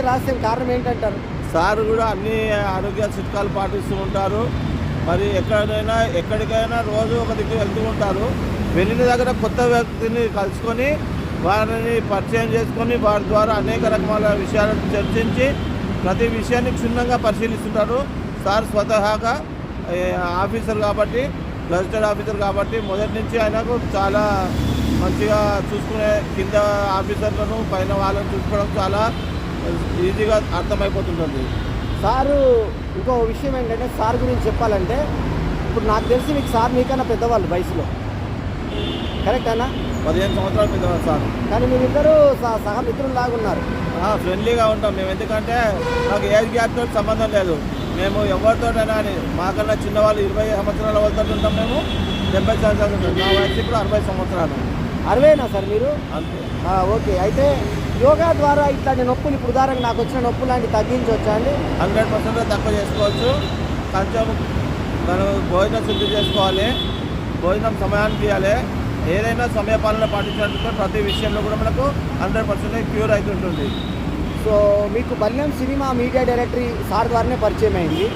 రహస్యం కారణం ఏంటంటారు? సార్ కూడా అన్ని ఆరోగ్య చిట్కాలు పాటిస్తూ ఉంటారు. మరి ఎక్కడికైనా రోజు ఒక దిక్కు వెళ్తూ ఉంటారు. వెళ్ళిన దగ్గర కొత్త వ్యక్తిని కలుసుకొని వారిని పరిచయం చేసుకొని వారి ద్వారా అనేక రకాల విషయాలను చర్చించి ప్రతి విషయాన్ని క్షుణ్ణంగా పరిశీలిస్తుంటారు. సార్ స్వతహాగా ఆఫీసర్ కాబట్టి, గజెటెడ్ ఆఫీసర్ కాబట్టి మొదటి నుంచి ఆయనకు చాలా మంచిగా చూసుకునే కింద ఆఫీసర్లను పైన వాళ్ళని చూసుకోవడం చాలా ఈజీగా అర్థమైపోతుంటుంది. సారు ఇంకో విషయం ఏంటంటే సార్ గురించి చెప్పాలంటే ఇప్పుడు నాకు తెలిసి మీకు సార్ మీకన్నా పెద్దవాళ్ళు వయసులో, కరెక్టేనా? 15 సంవత్సరాలు పెద్దవాళ్ళు సార్. కానీ మీరిద్దరూ సహ మిత్రుల్లాగా ఉన్నారు. ఫ్రెండ్లీగా ఉంటాం మేము. ఎందుకంటే మాకు ఏజ్ గ్యాప్తో సంబంధం లేదు. మేము ఎవరితోటైనా అని మాకన్నా చిన్నవాళ్ళు 20 సంవత్సరాల వాళ్ళతో ఉంటాం. మేము 70 సంవత్సరాలు ఉంటాం. నా వయసు ఇప్పుడు 60 సంవత్సరాలు. 60నా సార్ మీరు? అంతే. ఓకే. అయితే యోగా ద్వారా ఇట్లాంటి నొప్పులు ఇప్పుడు ఉదాహరణకు నాకు వచ్చిన నొప్పులు లాంటివి తగ్గించవచ్చా అండి? 100% తక్కువ చేసుకోవచ్చు. కొంచెం మనం భోజనం శుద్ధి చేసుకోవాలి, భోజనం సమయానికి ఇవ్వాలి. ఏదైనా సమయపాలన పాటించినట్లయితే ప్రతి విషయంలో కూడా మనకు 100% క్యూర్ అవుతుంటుంది. సో మీకు బల్యం సినిమా మీడియా డైరెక్టరీ సార్ ద్వారానే పరిచయం అయింది.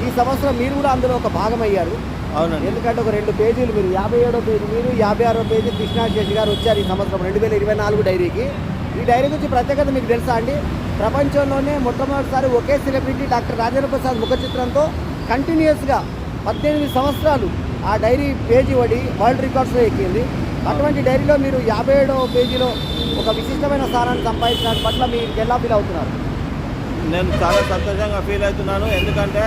ఈ సంవత్సరం మీరు కూడా అందులో ఒక భాగం అయ్యారు. అవునండి. ఎందుకంటే ఒక 2 పేజీలు మీరు 57వ పేజీ మీరు 56వ పేజీ కృష్ణాశేషి గారు వచ్చారు ఈ సంవత్సరం 2024 డైరీకి. ఈ డైరీ గురించి ప్రత్యేకత మీకు తెలుసా అండి? ప్రపంచంలోనే మొట్టమొదటిసారి ఒకే సెలబ్రిటీ డాక్టర్ రాజేంద్ర ప్రసాద్ ముఖ చిత్రంతో కంటిన్యూస్గా 18 సంవత్సరాలు ఆ డైరీ పేజీ వరల్డ్ రికార్డ్స్లో ఎక్కింది. అటువంటి డైరీలో మీరు 57వ పేజీలో ఒక విశిష్టమైన స్థానాన్ని సంపాదించిన పట్ల మీరు ఎలా ఫీల్ అవుతున్నారు? నేను చాలా సంతోషంగా ఫీల్ అవుతున్నాను. ఎందుకంటే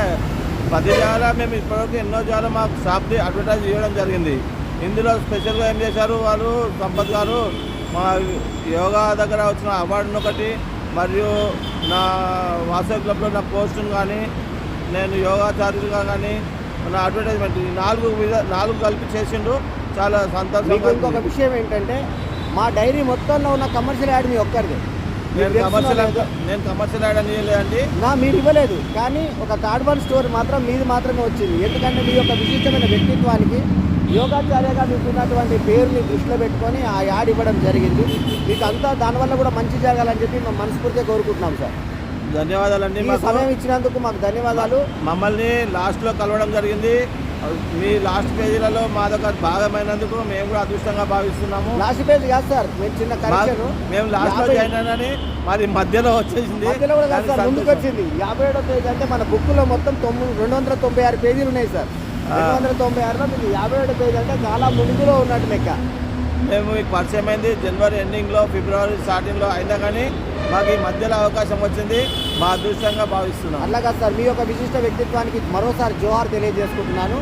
10 జాగాల మేము ఇప్పటివరకు ఎన్నో జాగాలు మాకు షాప్ది అడ్వర్టైజ్ చేయడం జరిగింది. ఇందులో స్పెషల్గా ఏం చేశారు వాళ్ళు, సంపత్ గారు మా యోగా దగ్గర వచ్చిన అవార్డును ఒకటి, మరియు నా వాసవి క్లబ్లో నా పోస్టును కానీ, నేను యోగాచార్యులుగా కానీ నా అడ్వర్టైజ్మెంట్ 4 కలిపి చేసిండు. చాలా సంతోషంగా. ఇంకొక విషయం ఏంటంటే మా డైరీ మొత్తంలో ఉన్న కమర్షియల్ యాడ్ మీ ఒక్కరిది. నేను కమర్షియల్ యాడ్ అని లేదండి. మీరు ఇవ్వలేదు, కానీ ఒక థర్డ్ వన్ స్టోర్ మాత్రం మీది మాత్రమే వచ్చింది. ఎందుకంటే మీ యొక్క విశిష్టమైన వ్యక్తిత్వానికి యోగాచార్యగా మీకు ఉన్నటువంటి పేరుని దృష్టిలో పెట్టుకొని ఆ యాడ్ ఇవ్వడం జరిగింది. మీకు అంతా దానివల్ల కూడా మంచి జరగాలని చెప్పి మేము మనస్ఫూర్తిగా కోరుకుంటున్నాం సార్. ధన్యవాదాలండి. సమయం ఇచ్చినందుకు మాకు ధన్యవాదాలు. మమ్మల్ని లాస్ట్లో కలవడం జరిగింది. మీ లాస్ట్ పేజీలలో మా దగ్గర భాగమైనందుకు మేము కూడా అదృష్టంగా భావిస్తున్నాము. లాస్ట్ పేజీ కాదు సార్, మేము చిన్న కరెక్షన్. మేము లాస్ట్లో జాయిన్ అయినని మరి మధ్యలో వచ్చేసింది. మధ్యలో కూడా కాదు సార్, ముందుకు వచ్చింది. 57వ పేజీ అంటే మన బుక్లో మొత్తం 296 పేజీలు ఉన్నాయి సార్. 296లో మీకు 57వ పేజీ అంటే చాలా ముందులో ఉన్నట్టు లెక్క. మేము మీకు పరిచయం అయింది జనవరి ఎండింగ్లో, ఫిబ్రవరి స్టార్టింగ్లో అయినా కానీ మాకు ఈ మధ్యలో అవకాశం వచ్చింది. మా అదృష్టంగా భావిస్తున్నాం. అలాగా సార్, మీ యొక్క విశిష్ట వ్యక్తిత్వానికి మరోసారి జోహార్ తెలియజేసుకుంటున్నాను.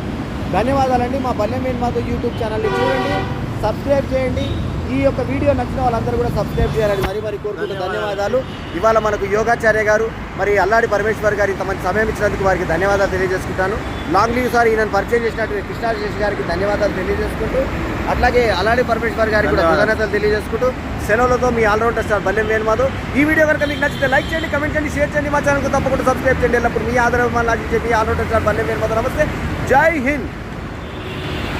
ధన్యవాదాలండి. మా బల్యం మేన్మాధు యూట్యూబ్ ఛానల్ని చూడండి, సబ్స్క్రైబ్ చేయండి. ఈ యొక్క వీడియో నచ్చిన వాళ్ళందరూ కూడా సబ్స్క్రైబ్ చేయాలని మరి కోరుకుంటూ ధన్యవాదాలు. ఇవాళ మనకు యోగాచార్య గారు మరి అల్లాడి పరమేశ్వర్ గారు ఇంత మంచి సమయం ఇచ్చినందుకు వారికి ధన్యవాదాలు తెలియజేసుకుంటాను. లాంగ్ లీవ్ సార్ ఈయనను పరిచయం చేసినటువంటి కృష్ణాశేషి గారికి ధన్యవాదాలు తెలియజేసుకుంటూ, అట్లాగే అల్లాడి పరమేశ్వర్ గారికి కూడా కృతజ్ఞతలు తెలియజేసుకుంటూ సెలవులతో మీ ఆల్రౌండర్ స్టార్ బల్యం మేన్మాధు. ఈ వీడియో కనుక మీకు నచ్చితే లైక్ చేయండి, కమెంట్ చేయండి, షేర్ చేయండి. మా ఛానల్కు తప్పకుండా సబ్స్క్రైబ్ చేయండి. ఎల్లప్పుడు మీ ఆదరణ మీ ఆల్రౌండర్ స్టార్ బల్యం మేన్మాధు. నమస్తే, జై హింద్.